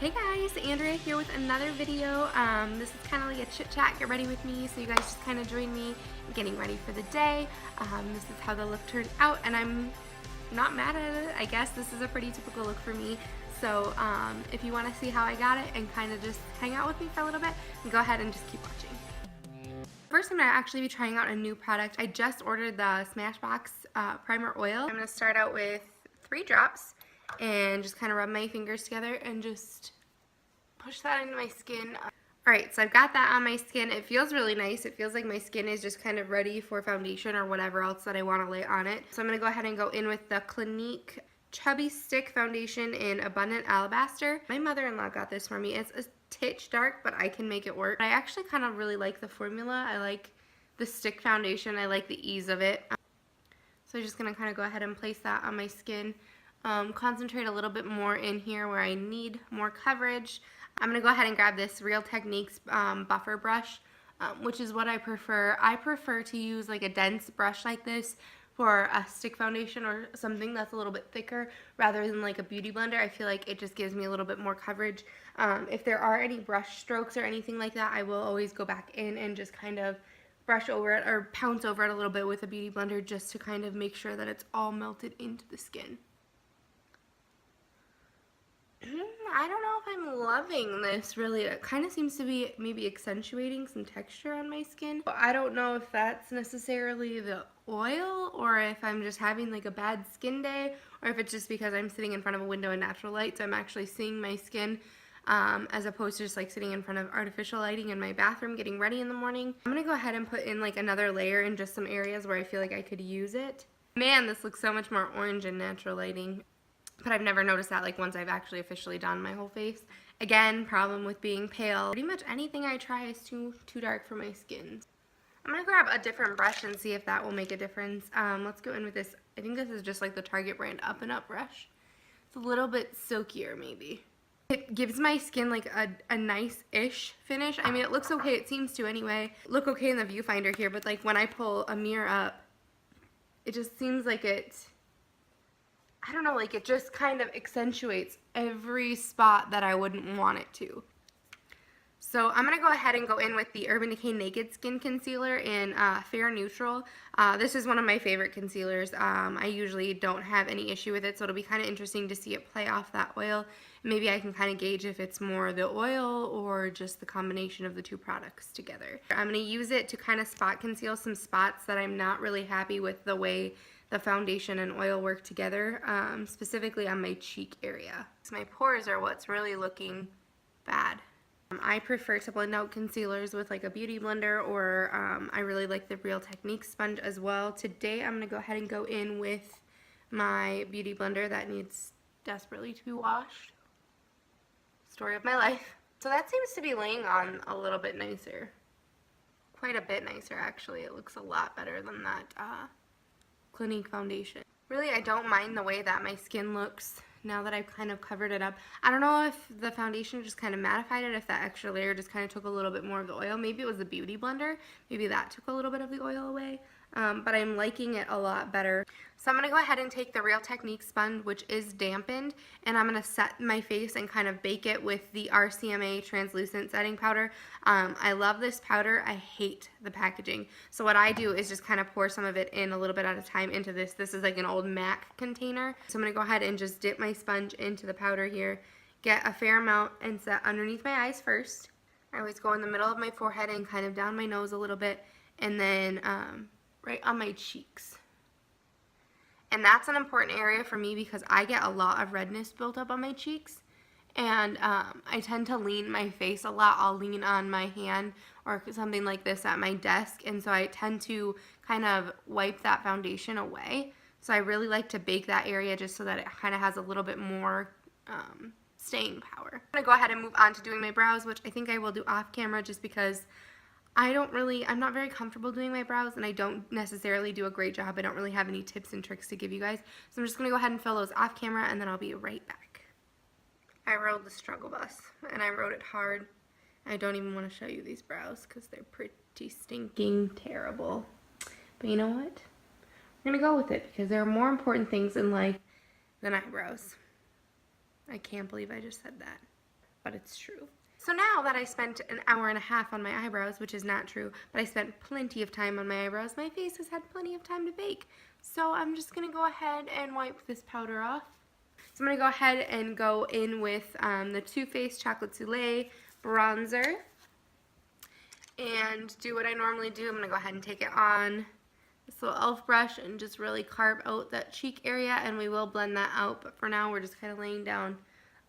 Hey guys, Andrea here with another video. This is kind of like a chit chat, get ready with me, so you guys just kind of join me in getting ready for the day. This is how the look turned out, and I'm not mad at it. I guess this is a pretty typical look for me. So if you want to see how I got it and kind of just hang out with me for a little bit, go ahead and just keep watching. First, I'm going to actually be trying out a new product. I just ordered the Smashbox Primer Oil. I'm going to start out with 3 drops and just kind of rub my fingers together and just push that into my skin. Alright, so I've got that on my skin. It feels really nice. It feels like my skin is just kind of ready for foundation or whatever else that I want to lay on it. So I'm going to go ahead and go in with the Clinique Chubby Stick Foundation in Abundant Alabaster. My mother-in-law got this for me. It's a titch dark, but I can make it work. I actually kind of really like the formula. I like the stick foundation. I like the ease of it. So I'm just going to kind of go ahead and place that on my skin. Concentrate a little bit more in here where I need more coverage. I'm going to go ahead and grab this Real Techniques buffer brush, which is what I prefer. I prefer to use like a dense brush like this for a stick foundation or something that's a little bit thicker rather than like a beauty blender. I feel like it just gives me a little bit more coverage. If there are any brush strokes or anything like that, I will always go back in and just kind of brush over it or pounce over it a little bit with a beauty blender just to kind of make sure that it's all melted into the skin. I don't know if I'm loving this really. It kind of seems to be maybe accentuating some texture on my skin. I don't know if that's necessarily the oil or if I'm just having like a bad skin day or if it's just because I'm sitting in front of a window in natural light, so I'm actually seeing my skin as opposed to just like sitting in front of artificial lighting in my bathroom getting ready in the morning. I'm gonna go ahead and put in like another layer in just some areas where I feel like I could use it. Man, this looks so much more orange in natural lighting. But I've never noticed that like once I've actually officially done my whole face. Again, problem with being pale. Pretty much anything I try is too dark for my skin. I'm going to grab a different brush and see if that will make a difference. Let's go in with this. I think this is just like the Target brand Up and Up brush. It's a little bit silkier maybe. It gives my skin like a nice-ish finish. I mean, it looks okay. It seems to anyway. Look okay in the viewfinder here, but like when I pull a mirror up, it just seems like it's, I don't know, like it just kind of accentuates every spot that I wouldn't want it to. So I'm going to go ahead and go in with the Urban Decay Naked Skin Concealer in Fair Neutral. This is one of my favorite concealers. I usually don't have any issue with it, so it'll be kind of interesting to see it play off that oil. Maybe I can kind of gauge if it's more the oil or just the combination of the two products together. I'm going to use it to kind of spot conceal some spots that I'm not really happy with the way the foundation and oil work together, specifically on my cheek area. So my pores are what's really looking bad. I prefer to blend out concealers with like a beauty blender, or I really like the Real Techniques sponge as well. Today I'm going to go ahead and go in with my beauty blender that needs desperately to be washed. Story of my life. So that seems to be laying on a little bit nicer. Quite a bit nicer actually. It looks a lot better than that Clinique foundation. Really, I don't mind the way that my skin looks now that I've kind of covered it up. I don't know if the foundation just kind of mattified it, if that extra layer just kind of took a little bit more of the oil. Maybe it was the beauty blender. Maybe that took a little bit of the oil away. But I'm liking it a lot better. So I'm going to go ahead and take the Real Techniques sponge, which is dampened, and I'm going to set my face and kind of bake it with the RCMA translucent setting powder. I love this powder. I hate the packaging. So what I do is just kind of pour some of it in a little bit at a time into this. This is like an old MAC container. So I'm going to go ahead and just dip my sponge into the powder here, get a fair amount, and set underneath my eyes first. I always go in the middle of my forehead and kind of down my nose a little bit, and then right on my cheeks. And that's an important area for me because I get a lot of redness built up on my cheeks, and I tend to lean my face a lot. I'll lean on my hand or something like this at my desk, and so I tend to kind of wipe that foundation away. So I really like to bake that area just so that it kind of has a little bit more staying power. I'm going to go ahead and move on to doing my brows, which I think I will do off camera just because I'm not very comfortable doing my brows, and I don't necessarily do a great job. I don't really have any tips and tricks to give you guys. So I'm just going to go ahead and fill those off camera, and then I'll be right back. I rode the struggle bus, and I rode it hard. I don't even want to show you these brows because they're pretty stinking terrible. But you know what? We're going to go with it because there are more important things in life than eyebrows. I can't believe I just said that. but it's true. So now that I spent an hour and a half on my eyebrows, which is not true, but I spent plenty of time on my eyebrows, my face has had plenty of time to bake. So I'm just going to go ahead and wipe this powder off. So I'm going to go ahead and go in with the Too Faced Chocolate Soleil bronzer and do what I normally do. I'm going to go ahead and take it on this little e.l.f. brush and just really carve out that cheek area, and we will blend that out, but for now we're just kind of laying down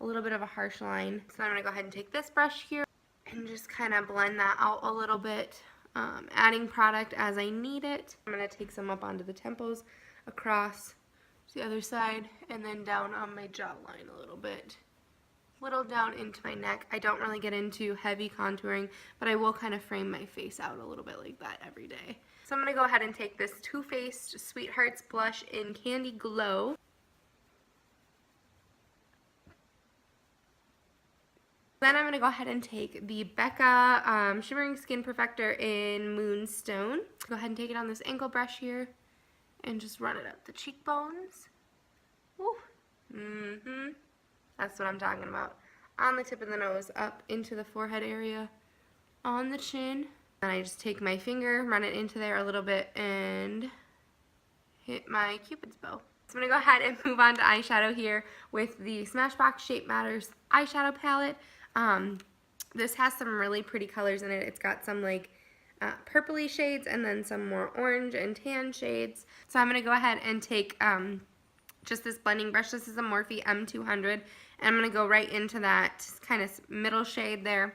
a little bit of a harsh line. So I'm going to go ahead and take this brush here and just kind of blend that out a little bit, adding product as I need it. I'm going to take some up onto the temples, across to the other side, and then down on my jawline a little bit. Little down into my neck. I don't really get into heavy contouring, but I will kind of frame my face out a little bit like that every day. So I'm going to go ahead and take this Too Faced Sweethearts blush in Candy Glow. Then I'm going to go ahead and take the Becca Shimmering Skin Perfector in Moonstone. Go ahead and take it on this ankle brush here and just run it up the cheekbones. Woo. That's what I'm talking about. On the tip of the nose, up into the forehead area, on the chin. And I just take my finger, run it into there a little bit, and hit my Cupid's bow. So I'm going to go ahead and move on to eyeshadow here with the Smashbox Shape Matters eyeshadow palette. This has some really pretty colors in it. It's got some like purpley shades and then some more orange and tan shades. So I'm going to go ahead and take just this blending brush. This is a Morphe M200, and I'm going to go right into that kind of middle shade there,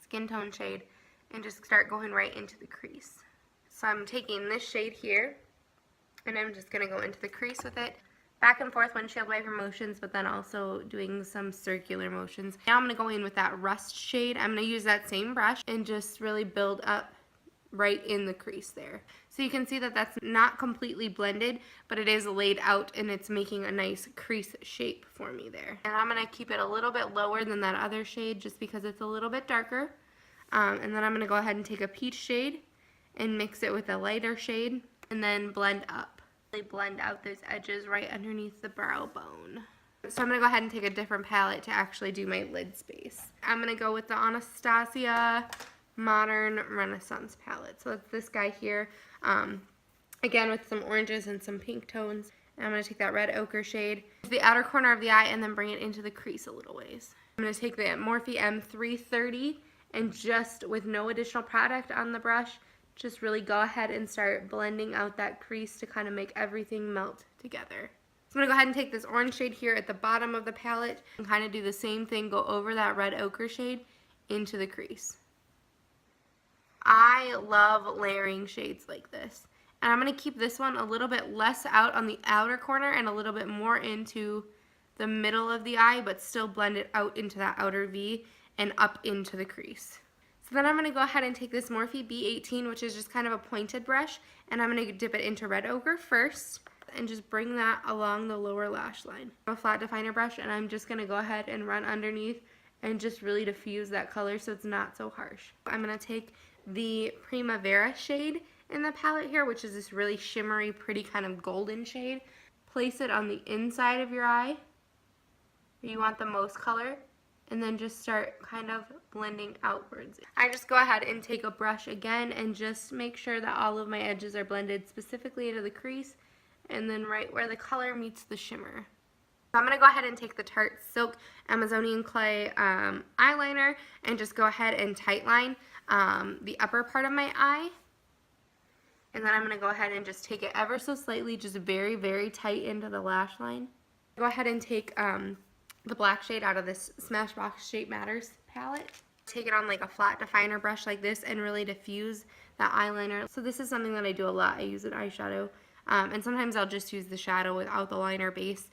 skin tone shade, and just start going right into the crease. So I'm taking this shade here, and I'm just going to go into the crease with it. Back and forth windshield wiper motions, but then also doing some circular motions. Now I'm going to go in with that rust shade. I'm going to use that same brush and just really build up right in the crease there. So you can see that that's not completely blended, but it is laid out and it's making a nice crease shape for me there. And I'm going to keep it a little bit lower than that other shade just because it's a little bit darker. And then I'm going to go ahead and take a peach shade and mix it with a lighter shade and then blend up. Blend out those edges right underneath the brow bone. So I'm going to go ahead and take a different palette to actually do my lid space. I'm going to go with the Anastasia Modern Renaissance palette. So it's this guy here, again with some oranges and some pink tones. And I'm going to take that red ochre shade to the outer corner of the eye and then bring it into the crease a little ways. I'm going to take the Morphe M330 and just with no additional product on the brush, just really go ahead and start blending out that crease to kind of make everything melt together. So I'm going to go ahead and take this orange shade here at the bottom of the palette and kind of do the same thing, go over that red ochre shade into the crease. I love layering shades like this. And I'm going to keep this one a little bit less out on the outer corner and a little bit more into the middle of the eye, but still blend it out into that outer V and up into the crease. So then I'm going to go ahead and take this Morphe B18, which is just kind of a pointed brush, and I'm going to dip it into red ochre first and just bring that along the lower lash line. A flat definer brush, and I'm just going to go ahead and run underneath and just really diffuse that color so it's not so harsh. I'm going to take the Primavera shade in the palette here, which is this really shimmery, pretty kind of golden shade. Place it on the inside of your eye where you want the most color, and then just start kind of blending outwards. I just go ahead and take a brush again and just make sure that all of my edges are blended specifically into the crease and then right where the color meets the shimmer. So I'm going to go ahead and take the Tarte Silk Amazonian Clay eyeliner and just go ahead and tightline the upper part of my eye. And then I'm going to go ahead and just take it ever so slightly, just very, very tight into the lash line. Go ahead and take the black shade out of this Smashbox Shape Matters palette. Take it on like a flat definer brush like this and really diffuse that eyeliner. So this is something that I do a lot. I use an eyeshadow. And sometimes I'll just use the shadow without the liner base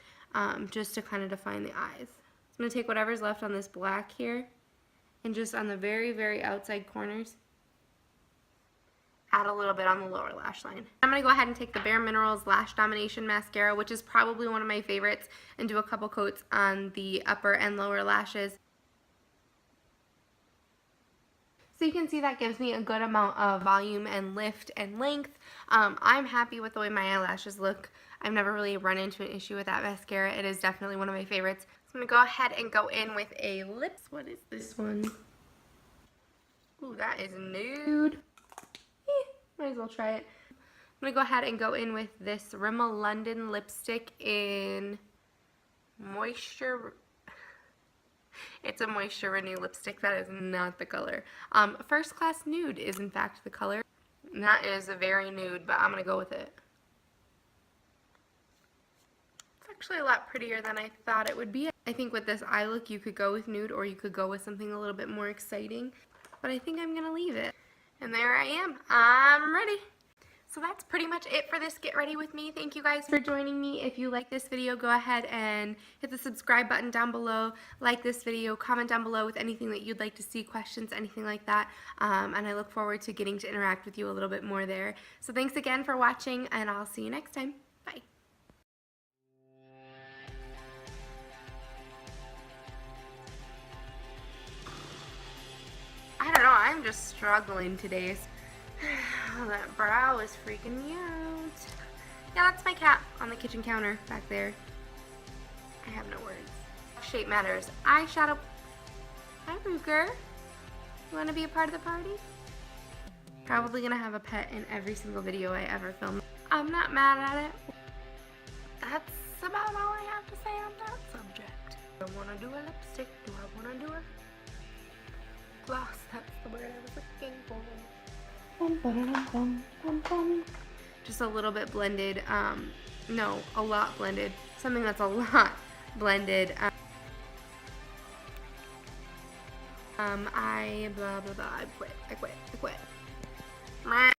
just to kind of define the eyes. So I'm going to take whatever's left on this black here and just on the very, very outside corners, add a little bit on the lower lash line. I'm going to go ahead and take the Bare Minerals Lash Domination Mascara, which is probably one of my favorites, and do a couple coats on the upper and lower lashes. So you can see that gives me a good amount of volume and lift and length. I'm happy with the way my eyelashes look. I've never really run into an issue with that mascara. It is definitely one of my favorites. I'm going to go ahead and go in with a lip. What is this one? Ooh, that is nude. Might as well try it. I'm going to go ahead and go in with this Rimmel London lipstick in Moisture. It's a Moisture Renew lipstick. That is not the color. First Class Nude is in fact the color. And that is a very nude, but I'm going to go with it. It's actually a lot prettier than I thought it would be. I think with this eye look you could go with nude or you could go with something a little bit more exciting. But I think I'm going to leave it. And there I am. I'm ready. So that's pretty much it for this Get Ready With Me. Thank you guys for joining me. If you like this video, go ahead and hit the subscribe button down below. Like this video, comment down below with anything that you'd like to see, questions, anything like that. And I look forward to getting to interact with you a little bit more there. So thanks again for watching, and I'll see you next time. Bye. I don't know, I'm just struggling today. Oh, that brow is freaking me out. Yeah, that's my cat on the kitchen counter back there. I have no words. Shape matters. Eyeshadow. Hi, Ruger. You want to be a part of the party? Probably gonna have a pet in every single video I ever film. I'm not mad at it. That's about all I have to say on that subject. Do I want to do a lipstick? Do I want to do a gloss? That's the word I was looking for. Just a little bit blended, no, a lot blended, something that's a lot blended, I quit.